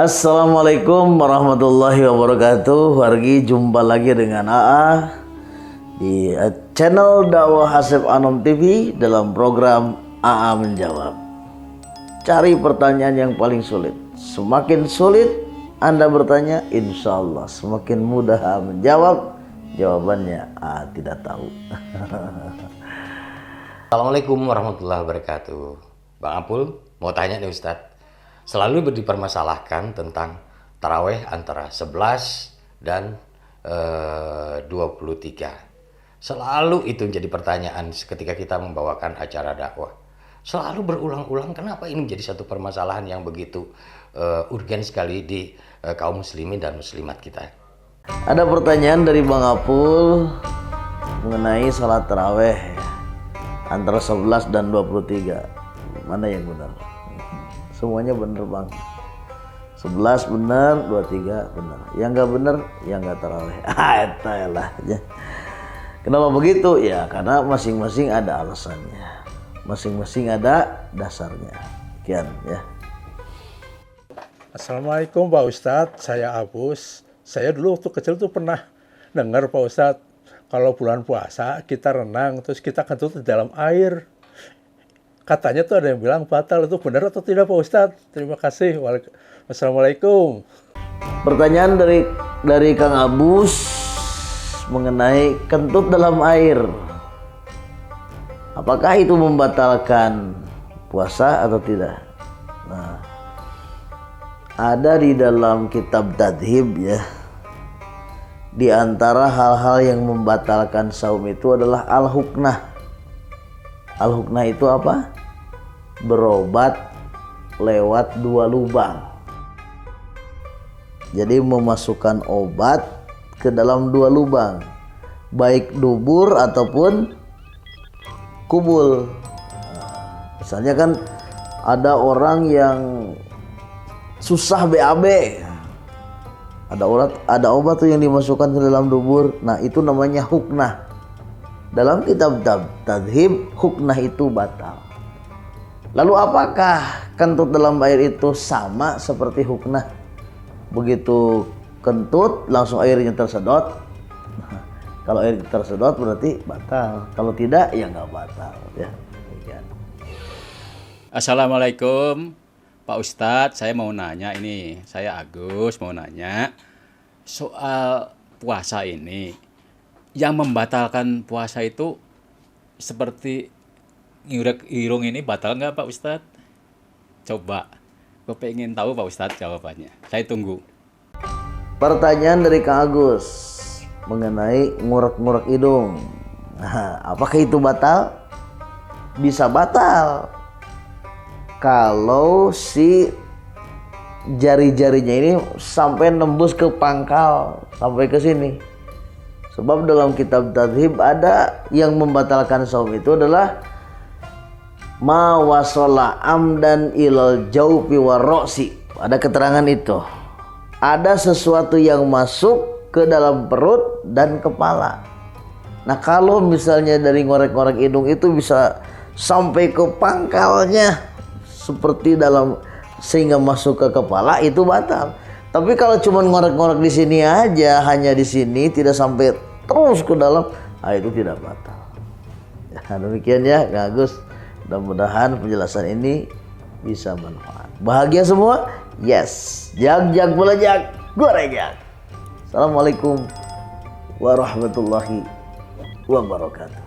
Assalamualaikum warahmatullahi wabarakatuh. Wargi jumpa lagi dengan AA di channel dakwah Hasib Anom TV dalam program AA Menjawab. Cari pertanyaan yang paling sulit. Semakin sulit Anda bertanya, insya Allah semakin mudah AA menjawab. Jawabannya AA tidak tahu. Assalamualaikum warahmatullahi wabarakatuh. Bang Apul mau tanya nih Ustadz. Selalu dipermasalahkan tentang taraweh antara 11 dan 23. Selalu itu jadi pertanyaan ketika kita membawakan acara dakwah. Selalu berulang-ulang, kenapa ini menjadi satu permasalahan yang begitu urgen sekali di kaum muslimin dan muslimat kita. Ada pertanyaan dari Bang Apul mengenai salat taraweh antara 11 dan 23. Mana yang benar? Semuanya benar Bang. 11 benar, 23 benar. Yang nggak benar, yang nggak taraweh. Lah. Kenapa begitu? Ya karena masing-masing ada alasannya. Masing-masing ada dasarnya. Sekian ya. Assalamualaikum Pak Ustadz, saya Abus. Saya dulu waktu kecil tuh pernah dengar Pak Ustadz, kalau bulan puasa kita renang terus kita kentut di dalam air. Katanya tuh ada yang bilang batal, itu benar atau tidak Pak Ustadz? Terima kasih. Wassalamualaikum. Pertanyaan dari Kang Abus mengenai kentut dalam air. Apakah itu membatalkan puasa atau tidak? Nah, ada di dalam kitab Tadhib ya. Di antara hal-hal yang membatalkan saum itu adalah al-huknah. Al-huknah itu apa? Berobat lewat 2 lubang. Jadi memasukkan obat ke dalam 2 lubang, baik dubur ataupun kubul. Misalnya kan ada orang yang susah BAB, ada obat tuh yang dimasukkan ke dalam dubur. Nah itu namanya huknah. Dalam kitab Tadhib, huknah itu batal. Lalu apakah kentut dalam air itu sama seperti huknah? Begitu kentut langsung airnya tersedot. Kalau air tersedot berarti batal. Kalau tidak ya nggak batal ya. Assalamualaikum Pak Ustadz, saya mau nanya ini. Saya Agus mau nanya soal puasa ini. Yang membatalkan puasa itu seperti ngirek irung ini batal nggak Pak Ustadz? Coba, gue pengen tahu Pak Ustadz jawabannya. Saya tunggu. Pertanyaan dari Kang Agus mengenai ngurek-ngurek hidung. Nah, apakah itu batal? Bisa batal kalau si jari-jarinya ini sampai nembus ke pangkal, sampai ke sini. Sebab dalam kitab Tadhib ada yang membatalkan saum itu adalah ma wasala amdan ilal jaufi waroksi. Ada keterangan itu. Ada sesuatu yang masuk ke dalam perut dan kepala. Nah kalau misalnya dari ngorek-ngorek hidung itu bisa sampai ke pangkalnya seperti dalam sehingga masuk ke kepala, itu batal. Tapi kalau cuma ngorek-ngorek di sini aja, hanya di sini tidak sampai terus ke dalam, itu tidak batal. Ya, demikian ya Kang Agus. Mudah-mudahan penjelasan ini bisa bermanfaat. Bahagia semua? Yes. Jag belajak, goreng ya. Assalamualaikum warahmatullahi wabarakatuh.